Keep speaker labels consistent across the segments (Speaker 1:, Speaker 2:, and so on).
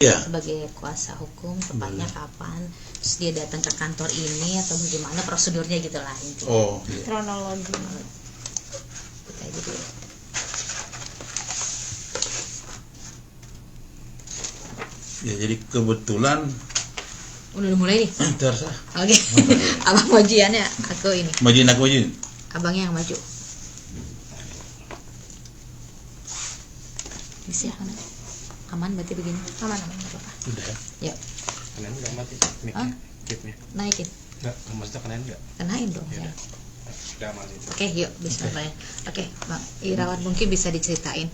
Speaker 1: Iya.
Speaker 2: sebagai kuasa hukum, tepatnya kapan, terus dia datang ke kantor ini atau bagaimana prosedurnya gitulah intinya.
Speaker 1: Oh, iya.
Speaker 3: Kronologi.
Speaker 2: Kayak gitu.
Speaker 1: Ya, jadi kebetulan
Speaker 2: Udah mulai nih.
Speaker 1: terasa.
Speaker 2: Oke. Abang majiannya aku ini.
Speaker 1: Majuin aku majuin.
Speaker 2: Abangnya yang maju. Bisa mana? Aman berarti begini. Aman enggak apa-apa.
Speaker 1: Udah ya.
Speaker 2: Yuk,
Speaker 4: Kenain nggak mati
Speaker 2: Hah?
Speaker 4: mic-nya?
Speaker 2: naikin.
Speaker 4: Nggak, maksudnya kenain nggak?
Speaker 2: Kenain dong
Speaker 4: Ya
Speaker 2: ya.
Speaker 4: udah aman itu.
Speaker 2: Oke, yuk bismillah. Oke, Bang Irawan mungkin bisa diceritain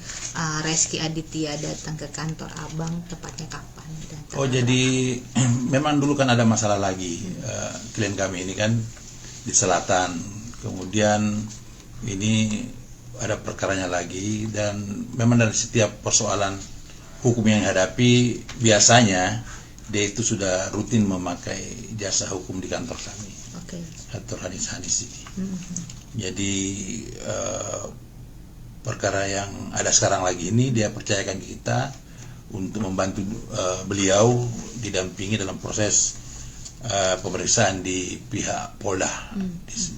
Speaker 2: Reski Aditya datang ke kantor Abang tepatnya kapan dan
Speaker 1: Oh, jadi memang dulu kan ada masalah lagi. Klien kami ini kan di selatan. Kemudian ini ada perkaranya lagi, dan memang dari setiap persoalan hukum yang hadapi biasanya dia itu sudah rutin memakai jasa hukum di kantor kami,
Speaker 2: Oke.
Speaker 1: kantor hadis ini.
Speaker 2: Mhm.
Speaker 1: Jadi perkara yang ada sekarang lagi ini dia percayakan ke kita untuk membantu beliau didampingi dalam proses pemeriksaan di pihak Polda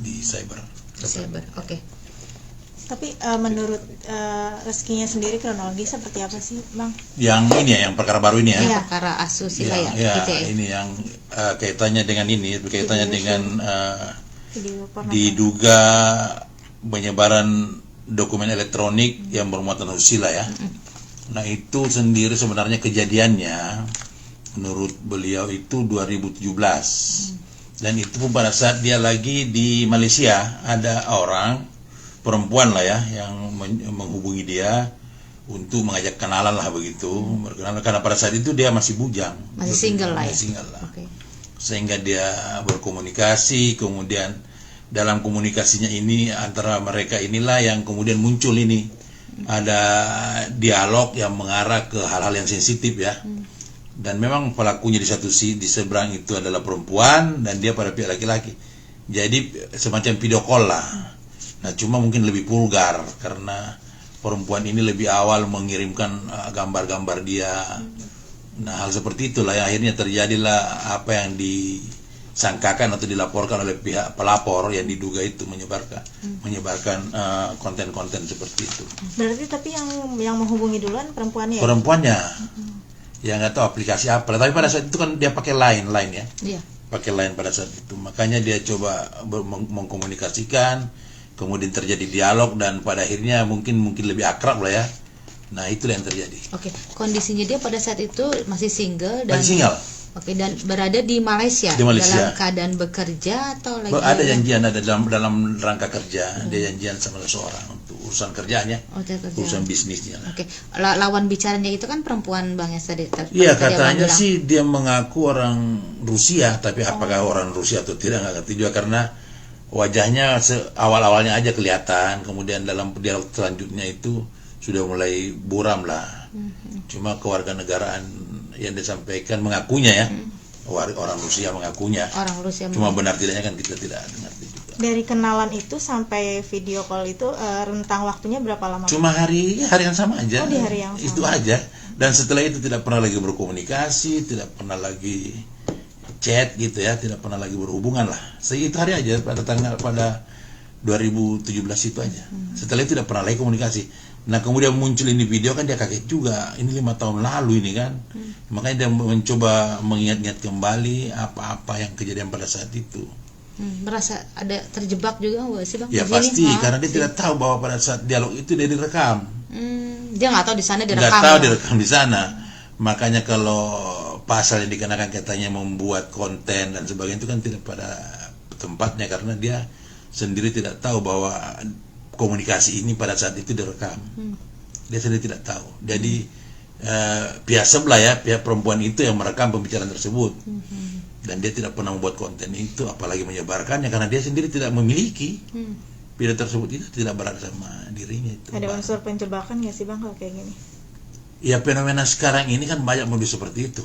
Speaker 1: di cyber.
Speaker 2: Cyber. Oke.
Speaker 3: Tapi menurut Reskinya sendiri kronologi seperti apa sih, Bang?
Speaker 1: Yang ini ya, yang perkara baru ini ya.
Speaker 3: Iya.
Speaker 2: Perkara asusila
Speaker 1: Ya,
Speaker 2: ya,
Speaker 1: ya,
Speaker 2: ITE.
Speaker 1: ini yang kaitannya dengan ini, kaitannya dengan
Speaker 3: Video pornografi.
Speaker 1: diduga penyebaran dokumen elektronik yang bermuatan asusila ya. Nah, itu sendiri sebenarnya kejadiannya menurut beliau itu 2017. Dan itu pun pada saat dia lagi di Malaysia, ada orang perempuan lah ya yang menghubungi dia untuk mengajak kenalan lah begitu. Berkenalan karena pada saat itu dia masih bujang.
Speaker 2: Masih single lah ya.
Speaker 1: Masih single lah.
Speaker 2: Oke.
Speaker 1: Sehingga dia berkomunikasi, kemudian dalam komunikasinya ini antara mereka inilah yang kemudian muncul ini ada dialog yang mengarah ke hal-hal yang sensitif ya. Dan memang pelakunya di di seberang itu adalah perempuan dan dia pada pihak laki-laki. Jadi semacam video call lah. Nah, cuma mungkin lebih vulgar karena perempuan ini lebih awal mengirimkan gambar-gambar dia. Nah, hal seperti itulah yang akhirnya terjadilah apa yang disangkakan atau dilaporkan oleh pihak pelapor yang diduga itu menyebarkan konten-konten seperti itu.
Speaker 3: Berarti tapi yang menghubungi duluan perempuannya ya?
Speaker 1: Perempuannya yang nggak tahu aplikasi apa, tapi pada saat itu kan dia pakai line ya,
Speaker 2: Iya.
Speaker 1: pakai line pada saat itu, makanya dia coba mengkomunikasikan, kemudian terjadi dialog dan pada akhirnya mungkin lebih akrab lah ya. Nah, itulah yang terjadi.
Speaker 2: Oke, kondisinya dia pada saat itu masih single dan
Speaker 1: Masih single.
Speaker 2: Oke, dan berada di Malaysia,
Speaker 1: Di Malaysia.
Speaker 2: dalam keadaan bekerja atau lagi
Speaker 1: Ada janjian, ada dalam rangka kerja, dia janjian sama seseorang untuk urusan kerjanya,
Speaker 2: Oh, dia kerja.
Speaker 1: urusan bisnisnya lah.
Speaker 2: Oke, lawan bicaranya itu kan perempuan Bang ya tadi.
Speaker 1: Iya,
Speaker 2: tadi Abang
Speaker 1: katanya
Speaker 2: bilang.
Speaker 1: sih dia mengaku orang Rusia, tapi apakah orang Rusia atau tidak nggak ngerti juga karena wajahnya awal-awalnya aja kelihatan, kemudian dalam dialog selanjutnya itu sudah mulai buram lah. Cuma kewarganegaraan yang disampaikan mengakunya ya, orang Rusia mengakunya.
Speaker 2: Orang Rusia.
Speaker 1: Cuma benar tidaknya kan kita tidak ngerti juga.
Speaker 3: Dari kenalan itu sampai video call itu rentang waktunya berapa lama?
Speaker 1: Cuma hari yang sama aja.
Speaker 3: Oh, di hari yang
Speaker 1: Itu
Speaker 3: sama.
Speaker 1: aja. Dan setelah itu tidak pernah lagi berkomunikasi, tidak pernah lagi chat gitu ya, tidak pernah lagi berhubungan lah. Itu hari aja pada 2017 itu aja. Setelah itu tidak pernah lagi komunikasi. Nah, kemudian muncul ini video kan dia kaget juga. Ini 5 tahun lalu ini kan. Makanya dia mencoba mengingat-ingat kembali apa-apa yang kejadian pada saat itu.
Speaker 2: Merasa ada terjebak juga nggak sih Bang?
Speaker 1: Ya
Speaker 2: Di sini?
Speaker 1: pasti,
Speaker 2: Hah?
Speaker 1: karena dia tidak tahu bahwa pada saat dialog itu dia direkam.
Speaker 2: Dia nggak tahu di sana direkam.
Speaker 1: Nggak tahu
Speaker 2: ya?
Speaker 1: direkam di sana. Makanya kalau pasal yang dikenakan katanya membuat konten dan sebagainya itu kan tidak pada tempatnya karena dia sendiri tidak tahu bahwa komunikasi ini pada saat itu direkam. Dia sendiri tidak tahu. Jadi pihak sebelah ya, pihak perempuan itu yang merekam pembicaraan tersebut. Dan dia tidak pernah membuat konten itu, apalagi menyebarkannya karena dia sendiri tidak memiliki. Video tersebut itu tidak berada sama dirinya itu.
Speaker 3: Ada unsur penjebakan nggak sih Bang kalau kayak gini?
Speaker 1: Ya, fenomena sekarang ini kan banyak modus seperti itu.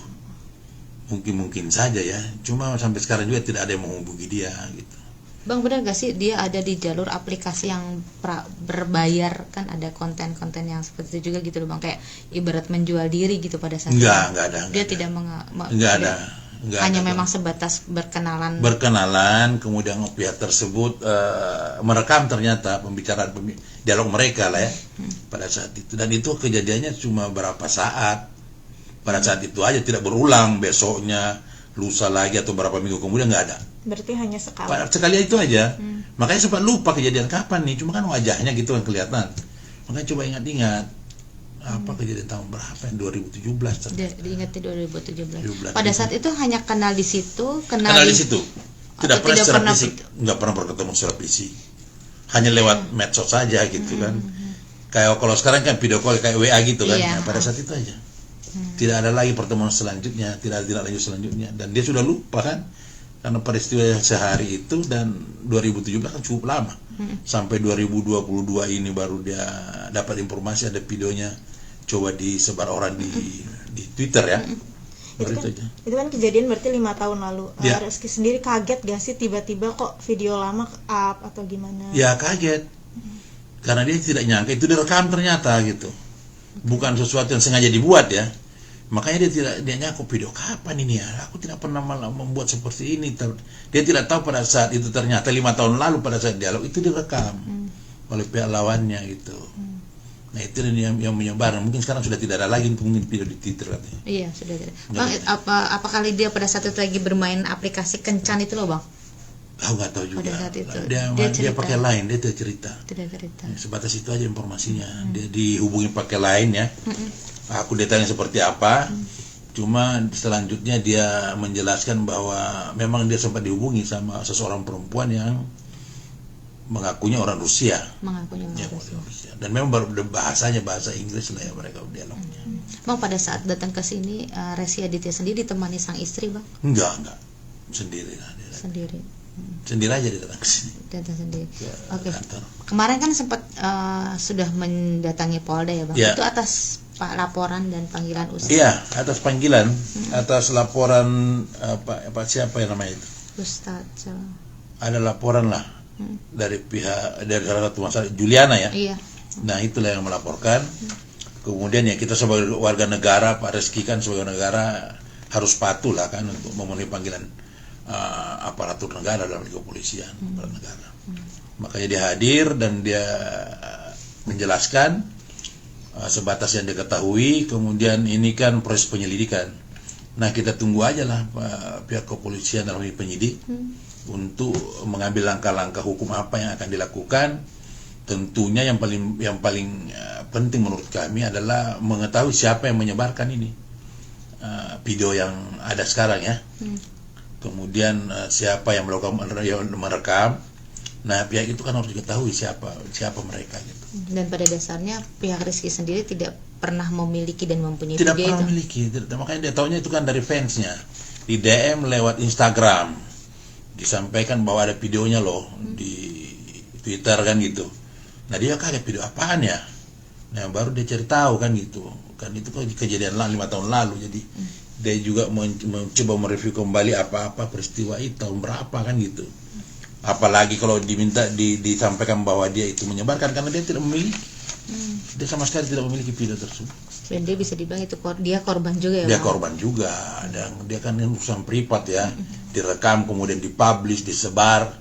Speaker 1: Mungkin saja ya. Cuma sampai sekarang juga tidak ada yang menghubungi dia gitu.
Speaker 2: Bang, benar gak sih dia ada di jalur aplikasi yang berbayar, kan ada konten-konten yang seperti itu juga gitu loh Bang, kayak ibarat menjual diri gitu pada saat
Speaker 1: Enggak
Speaker 2: itu.
Speaker 1: ada.
Speaker 2: Dia tidak
Speaker 1: Enggak ada. Enggak
Speaker 2: hanya
Speaker 1: ada.
Speaker 2: memang sebatas
Speaker 1: Berkenalan, kemudian pihak tersebut merekam ternyata pembicaraan dialog mereka lah ya pada saat itu, dan itu kejadiannya cuma berapa saat pada saat itu aja, tidak berulang besoknya, lusa lagi atau berapa minggu kemudian, nggak ada.
Speaker 3: Berarti hanya sekali.
Speaker 1: Sekali itu aja. Makanya sempat lupa kejadian kapan nih, cuma kan wajahnya gitu kan kelihatan. Makanya coba ingat-ingat apa kejadian tahun berapa, yang 2017
Speaker 2: diingati 2017.
Speaker 1: 17.
Speaker 2: Pada saat itu hanya kenal di situ,
Speaker 1: kenal di situ, tidak
Speaker 2: atau
Speaker 1: pernah
Speaker 2: tidak
Speaker 1: secara
Speaker 2: pernah
Speaker 1: fisik, nggak pernah bertemu secara fisik, hanya lewat medsos saja gitu kan. Kayak kalau sekarang kan video call kayak WA gitu kan.
Speaker 2: Iya.
Speaker 1: Nah, pada saat itu aja tidak ada lagi pertemuan selanjutnya, tidak lanjut selanjutnya, dan dia sudah lupa kan, karena peristiwa yang sehari itu, dan 2017 kan cukup lama, sampai 2022 ini baru dia dapat informasi ada videonya, coba disebar orang di Twitter ya.
Speaker 3: Itu kan kejadian berarti 5 tahun lalu.
Speaker 1: Ya.
Speaker 3: Rizky sendiri kaget gak sih tiba-tiba kok video lama up atau gimana?
Speaker 1: Ya kaget, karena dia tidak nyangka itu direkam ternyata gitu, bukan sesuatu yang sengaja dibuat ya. Makanya dia nyangka video kapan ini ya, aku tidak pernah malah membuat seperti ini. Dia tidak tahu pada saat itu ternyata 5 tahun lalu pada saat dialog itu direkam oleh pihak lawannya gitu. Nah itu yang menyebar. Mungkin sekarang sudah tidak ada lagi mungkin video di Twitter katanya.
Speaker 2: Iya, sudah tidak. Bang, apa kali dia pada saat itu lagi bermain aplikasi kencan itu loh Bang?
Speaker 1: Aku nggak tahu juga.
Speaker 2: Pada saat itu
Speaker 1: Dia pakai line, dia tidak cerita.
Speaker 2: Tidak cerita.
Speaker 1: Sebatas itu aja informasinya. Dia dihubungi pakai line ya. Aku detailnya seperti apa. Cuma selanjutnya dia menjelaskan bahwa memang dia sempat dihubungi sama seseorang perempuan yang mengakunya orang Rusia. Rusia. Dan memang bahasanya bahasa Inggris lah ya mereka dialognya.
Speaker 2: Bang, pada saat datang ke sini Resi Aditya sendiri ditemani sang istri Bang?
Speaker 1: Enggak. Sendiri lah dia. Sendiri aja dia datang ke sini.
Speaker 2: Datang sendiri. Oke.
Speaker 1: Kantor.
Speaker 2: Kemarin kan sempat sudah mendatangi Polda ya Bang.
Speaker 1: Ya.
Speaker 2: Itu atas laporan dan panggilan usaha.
Speaker 1: Iya, atas panggilan, atas laporan apa siapa yang namanya itu?
Speaker 2: Ustadz.
Speaker 1: Ada laporan lah dari salah satu masalah Juliana ya.
Speaker 2: Iya.
Speaker 1: Nah itulah yang melaporkan. Kemudian ya kita sebagai warga negara, Pak Reski kan sebagai negara harus patuh lah kan untuk memenuhi panggilan aparatur negara dalam kepolisian negara. Makanya dia hadir dan dia menjelaskan sebatas yang diketahui. Kemudian ini kan proses penyelidikan. Nah kita tunggu aja lah pihak kepolisian dalam ini penyidik untuk mengambil langkah-langkah hukum apa yang akan dilakukan. Tentunya yang paling penting menurut kami adalah mengetahui siapa yang menyebarkan ini video yang ada sekarang ya. Kemudian siapa yang merekam. Nah pihak itu kan harus diketahui siapa mereka gitu.
Speaker 2: Dan pada dasarnya pihak Rizky sendiri tidak pernah memiliki dan mempunyai
Speaker 1: tidak
Speaker 2: video
Speaker 1: pernah
Speaker 2: itu.
Speaker 1: memiliki. Makanya dia tahunya itu kan dari fansnya, di DM lewat Instagram, disampaikan bahwa ada videonya loh di Twitter kan gitu. Nah dia kaget, video apaan ya? Nah baru dia cari tahu kan gitu. Kan itu kan kejadian 5 tahun lalu. Jadi dia juga mencoba mereview kembali apa-apa peristiwa itu tahun berapa kan gitu. Apalagi kalau diminta disampaikan bahwa dia itu menyebarkan, karena dia tidak memiliki, dia sama sekali tidak memiliki video tersebut.
Speaker 2: Dan dia bisa dibilang itu dia korban juga ya.
Speaker 1: Dia
Speaker 2: Bang?
Speaker 1: korban juga, dan dia kan urusan privat ya, direkam kemudian dipublish, disebar,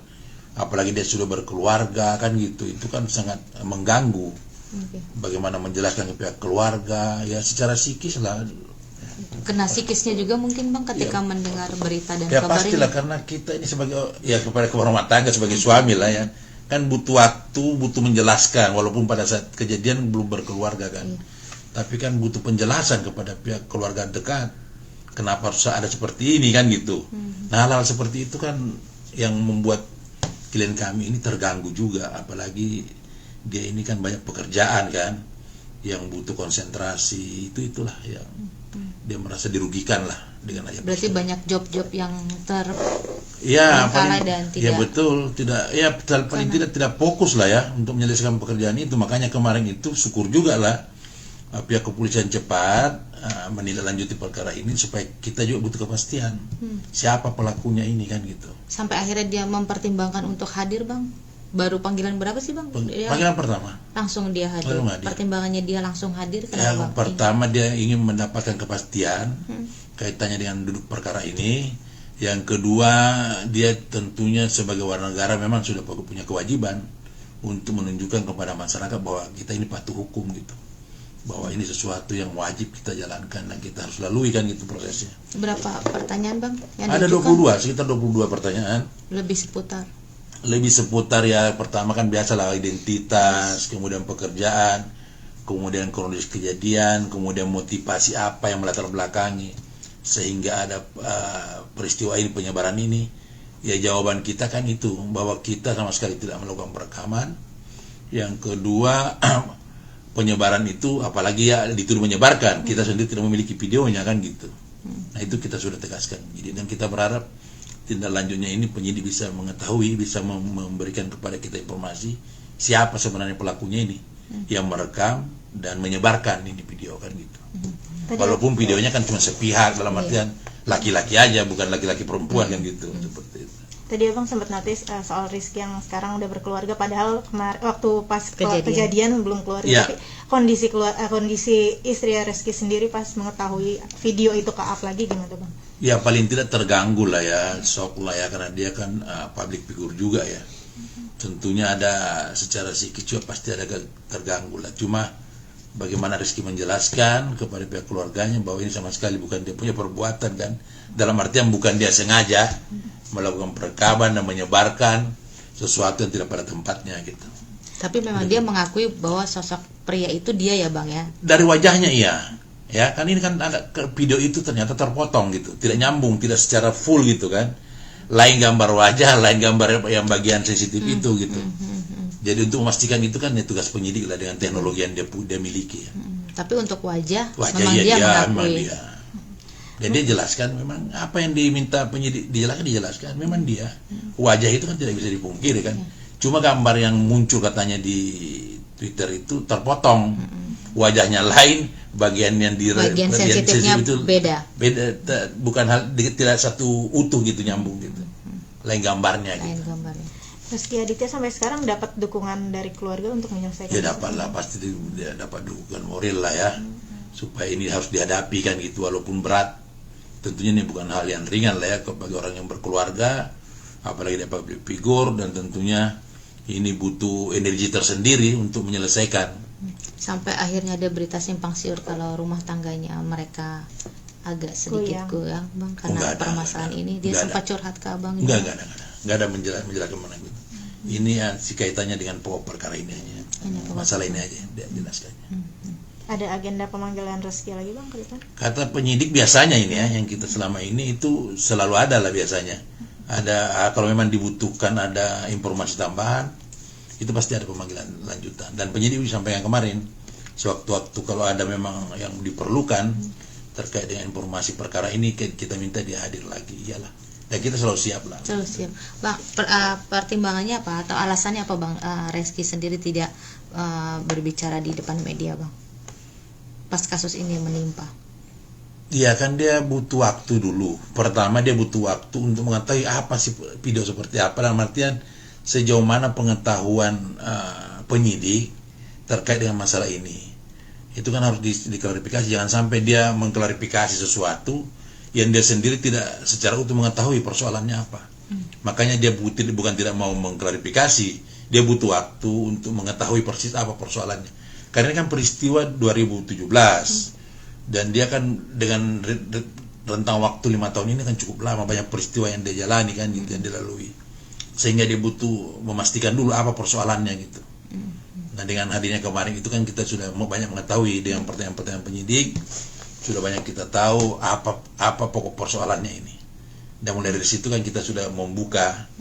Speaker 1: apalagi dia sudah berkeluarga kan gitu, itu kan sangat mengganggu. Bagaimana menjelaskan ke pihak keluarga ya, secara psikis lah.
Speaker 2: Kena psikisnya juga mungkin Bang ketika mendengar berita dan
Speaker 1: Ya
Speaker 2: kabar
Speaker 1: pastilah,
Speaker 2: ini.
Speaker 1: karena kita ini sebagai kepada rumah tangga, sebagai suami lah ya, kan butuh waktu, butuh menjelaskan, walaupun pada saat kejadian belum berkeluarga kan, tapi kan butuh penjelasan kepada pihak keluarga dekat, kenapa harus ada seperti ini kan gitu. Nah hal-hal seperti itu kan yang membuat klien kami ini terganggu juga, apalagi dia ini kan banyak pekerjaan kan, yang butuh konsentrasi, itulah yang dia merasa dirugikan lah dengan ayat.
Speaker 2: Berarti banyak job-job yang
Speaker 1: ya,
Speaker 2: dan tidak.
Speaker 1: Ya betul, paling tidak fokus lah ya untuk menyelesaikan pekerjaan itu. Makanya kemarin itu syukur juga lah pihak kepolisian cepat menindaklanjuti perkara ini supaya kita juga butuh kepastian siapa pelakunya ini kan gitu.
Speaker 2: Sampai akhirnya dia mempertimbangkan untuk hadir, Bang. Baru panggilan berapa sih, Bang?
Speaker 1: Panggilan pertama.
Speaker 2: Langsung dia hadir. Pertimbangannya dia langsung hadir kenapa,
Speaker 1: Yang
Speaker 2: Bang?
Speaker 1: pertama dia ingin mendapatkan kepastian kaitannya dengan duduk perkara ini. Yang kedua, dia tentunya sebagai warga negara memang sudah punya kewajiban untuk menunjukkan kepada masyarakat bahwa kita ini patuh hukum gitu. Bahwa ini sesuatu yang wajib kita jalankan dan kita harus lalui kan gitu prosesnya.
Speaker 2: Berapa pertanyaan, Bang? Yang
Speaker 1: Ada
Speaker 2: diajukan?
Speaker 1: 22, sekitar 22 pertanyaan.
Speaker 2: Lebih seputar.
Speaker 1: Lebih seputar ya, pertama kan biasalah identitas, kemudian pekerjaan, kemudian kronologis kejadian, kemudian motivasi apa yang melatar belakangi sehingga ada peristiwa ini, penyebaran ini. Ya jawaban kita kan itu, bahwa kita sama sekali tidak melakukan perekaman. Yang kedua, penyebaran itu apalagi ya dituduh menyebarkan, kita sendiri tidak memiliki videonya kan gitu. Nah itu kita sudah tegaskan. Jadi dan kita berharap tindak lanjutnya ini penyidik bisa mengetahui, bisa memberikan kepada kita informasi siapa sebenarnya pelakunya ini yang merekam dan menyebarkan ini video kan gitu. Walaupun videonya kan cuma sepihak dalam artian laki-laki aja, bukan laki-laki perempuan kan gitu. Seperti itu.
Speaker 3: Tadi Abang sempat notice soal Rizky yang sekarang udah berkeluarga, padahal waktu pas kejadian belum keluarga.
Speaker 1: Ya.
Speaker 3: Tapi kondisi istri Rizky sendiri pas mengetahui video itu ke-up lagi gimana tuh, Bang?
Speaker 1: Ya paling tidak terganggu lah ya, shock lah ya, karena dia kan public figure juga ya. Tentunya ada secara psikis juga pasti ada terganggu lah. Cuma bagaimana Rizky menjelaskan kepada pihak keluarganya bahwa ini sama sekali bukan dia punya perbuatan kan. Dalam artian bukan dia sengaja melakukan perekaman dan menyebarkan sesuatu yang tidak pada tempatnya gitu.
Speaker 2: Tapi memang dia mengakui bahwa sosok pria itu dia ya, Bang ya.
Speaker 1: Dari wajahnya iya. Ya kan ini kan ada video itu ternyata terpotong gitu, tidak nyambung, tidak secara full gitu kan. Lain gambar wajah, lain gambar yang bagian sensitif itu gitu. Jadi untuk memastikan itu kan ya tugas penyidik lah dengan teknologi yang dia miliki ya.
Speaker 2: Tapi untuk wajah
Speaker 1: iya,
Speaker 2: memang dia
Speaker 1: memang
Speaker 2: mengakui.
Speaker 1: dia. Dan dia jelaskan memang apa yang diminta penyidik dijelaskan memang dia. Wajah itu kan tidak bisa dipungkiri kan. Cuma gambar yang muncul katanya di Twitter itu terpotong. Wajahnya lain, bagian yang
Speaker 2: bagian sensitifnya
Speaker 1: itu
Speaker 2: beda,
Speaker 1: bukan hal, tidak satu utuh gitu nyambung gitu. Lain gambarnya
Speaker 2: lain
Speaker 1: gitu.
Speaker 2: gambarnya.
Speaker 3: Rizky Aditya sampai sekarang dapat dukungan dari keluarga untuk menyelesaikan.
Speaker 1: Ya dapat lah, pasti dia dapat dukungan moral lah ya. Supaya ini harus dihadapi kan gitu, walaupun berat. Tentunya ini bukan hal yang ringan lah ya bagi orang yang berkeluarga, apalagi dia public figure, dan tentunya ini butuh energi tersendiri untuk menyelesaikan.
Speaker 2: Sampai akhirnya ada berita simpang siur kalau rumah tangganya mereka agak sedikit goyang, Bang, karena permasalahan ini. Dia sempat curhat ke Abang.
Speaker 1: Enggak ada menjelaskan mana gitu. Ini ya si kaitannya dengan pokok perkara ini aja. Masalah ini aja dia jelaskannya.
Speaker 3: Ada agenda pemanggilan Rizky lagi, Bang, ke depan?
Speaker 1: Kata penyidik biasanya ini ya, yang kita selama ini itu selalu ada lah biasanya. Ada kalau memang dibutuhkan ada informasi tambahan, itu pasti ada pemanggilan lanjutan. Dan penyidik disampaikan kemarin, sewaktu-waktu kalau ada memang yang diperlukan terkait dengan informasi perkara ini, kita minta dia hadir lagi, iyalah. Dan kita selalu siap lah.
Speaker 2: Selalu siap, Bang. Pertimbangannya apa atau alasannya apa, Bang? Rizky sendiri tidak berbicara di depan media, Bang, pas kasus ini menimpa.
Speaker 1: Iya kan dia butuh waktu dulu. Pertama dia butuh waktu untuk mengetahui apa sih video seperti apa, dalam artian sejauh mana pengetahuan penyidik terkait dengan masalah ini. Itu kan harus diklarifikasi. Jangan sampai dia mengklarifikasi sesuatu yang dia sendiri tidak secara utuh mengetahui persoalannya apa. Makanya dia bukan tidak mau mengklarifikasi, dia butuh waktu untuk mengetahui persis apa persoalannya. Karena ini kan peristiwa 2017 dan dia kan dengan rentang waktu 5 tahun ini kan cukup lama, banyak peristiwa yang dia jalani kan gitu, yang dilalui, sehingga dia butuh memastikan dulu apa persoalannya gitu. Nah dengan hadirnya kemarin itu kan kita sudah banyak mengetahui dengan pertanyaan-pertanyaan penyidik, sudah banyak kita tahu apa pokok persoalannya ini. Dan mulai dari situ kan kita sudah membuka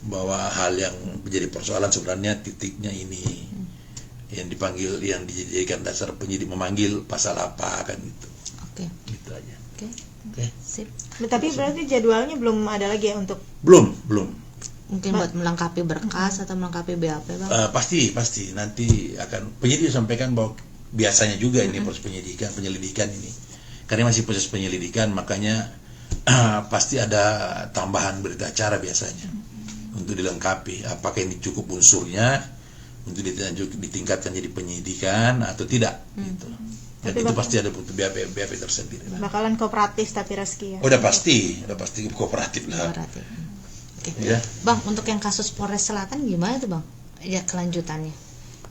Speaker 1: bahwa hal yang menjadi persoalan sebenarnya titiknya ini, yang dipanggil, yang dijadikan dasar penyidik memanggil pasal apa kan gitu.
Speaker 2: Oke.
Speaker 1: Gitu aja.
Speaker 2: Oke. Sip.
Speaker 3: Tapi berarti jadwalnya belum ada lagi ya untuk?
Speaker 1: Belum.
Speaker 2: Mungkin buat melengkapi berkas atau melengkapi BAP, Bang?
Speaker 1: Pasti nanti akan penyidik sampaikan bahwa biasanya juga ini proses penyelidikan ini. Karena masih proses penyelidikan, makanya pasti ada tambahan berita acara biasanya untuk dilengkapi. Apakah ini cukup unsurnya untuk ditingkatkan jadi penyidikan atau tidak gitu. Dan itu pasti ada butuh BAP tersendiri lah.
Speaker 3: Bakalan kooperatif tapi Reski ya.
Speaker 1: Udah pasti kooperatif lah.
Speaker 2: Kooperatif. Oke.
Speaker 1: Ya.
Speaker 2: Bang, untuk yang kasus Polres Selatan gimana tuh Bang? Ya kelanjutannya.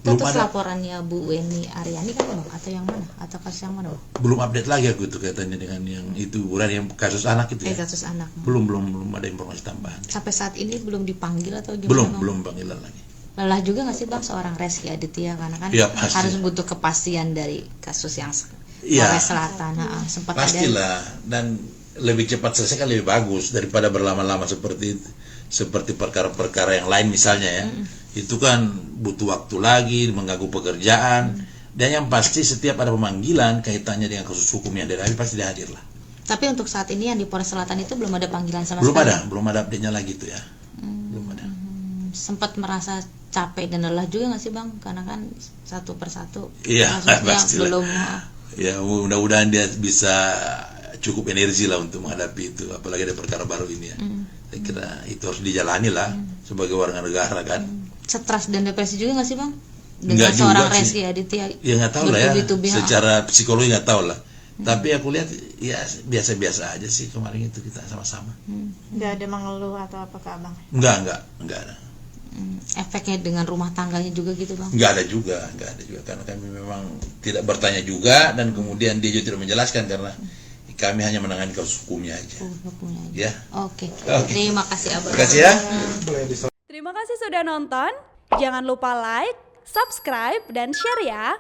Speaker 1: Belum
Speaker 2: Terus
Speaker 1: ada.
Speaker 2: laporannya Bu Weni Aryani kan Bang? Atau yang mana? Atau kasus yang mana Bang?
Speaker 1: Belum update lagi aku tuh kaitannya dengan yang itu, bukan yang kasus anak itu ya.
Speaker 2: Kasus anak.
Speaker 1: Belum ada informasi tambahan.
Speaker 2: Sampai saat ini belum dipanggil atau gimana Bang?
Speaker 1: Belum panggilan lagi.
Speaker 2: Lelah juga nggak sih Bang seorang Reski Aditya, karena kan
Speaker 1: Ya, pasti.
Speaker 2: harus butuh kepastian dari kasus yang
Speaker 1: Ya,
Speaker 2: Polres Selatan. Sempat ada
Speaker 1: pastilah, dan lebih cepat selesai kan lebih bagus daripada berlama-lama seperti perkara-perkara yang lain misalnya ya. Itu kan butuh waktu lagi, mengganggu pekerjaan. Dan yang pasti setiap ada pemanggilan kaitannya dengan kasus hukum yang ada, pasti dia hadir lah.
Speaker 2: Tapi untuk saat ini yang di Polres Selatan itu belum ada panggilan sama
Speaker 1: Belum
Speaker 2: sekali.
Speaker 1: belum ada update-nya lagi tuh ya. Belum ada.
Speaker 2: Sempat merasa capek dan lelah juga nggak sih Bang? Karena kan satu persatu
Speaker 1: Iya,
Speaker 2: kasusnya
Speaker 1: pastilah.
Speaker 2: belum.
Speaker 1: Ya, mudah-mudahan dia bisa cukup energi lah untuk menghadapi itu, apalagi ada perkara baru ini ya. Saya kira itu harus dijalani lah sebagai warga negara kan.
Speaker 2: Stres dan depresi juga nggak sih Bang? Dengan
Speaker 1: Nggak juga
Speaker 2: seorang
Speaker 1: sih.
Speaker 2: Reski Aditya.
Speaker 1: Ya nggak tahu lah ya,
Speaker 2: bertubi-tubi,
Speaker 1: secara psikologi nggak tahu lah. Tapi aku lihat ya biasa-biasa aja sih kemarin itu kita sama-sama.
Speaker 3: Nggak ada mengeluh atau apa ke Abang?
Speaker 1: Enggak ada.
Speaker 2: Efeknya dengan rumah tangganya juga gitu Bang?
Speaker 1: Enggak ada juga karena kami memang tidak bertanya juga, dan kemudian dia juga tidak menjelaskan karena kami hanya menangani kasus hukumnya aja.
Speaker 2: Hukumnya aja.
Speaker 1: Ya.
Speaker 2: Oke. Terima kasih Abang.
Speaker 1: Terima kasih ya.
Speaker 5: Terima kasih sudah nonton. Jangan lupa like, subscribe, dan share ya.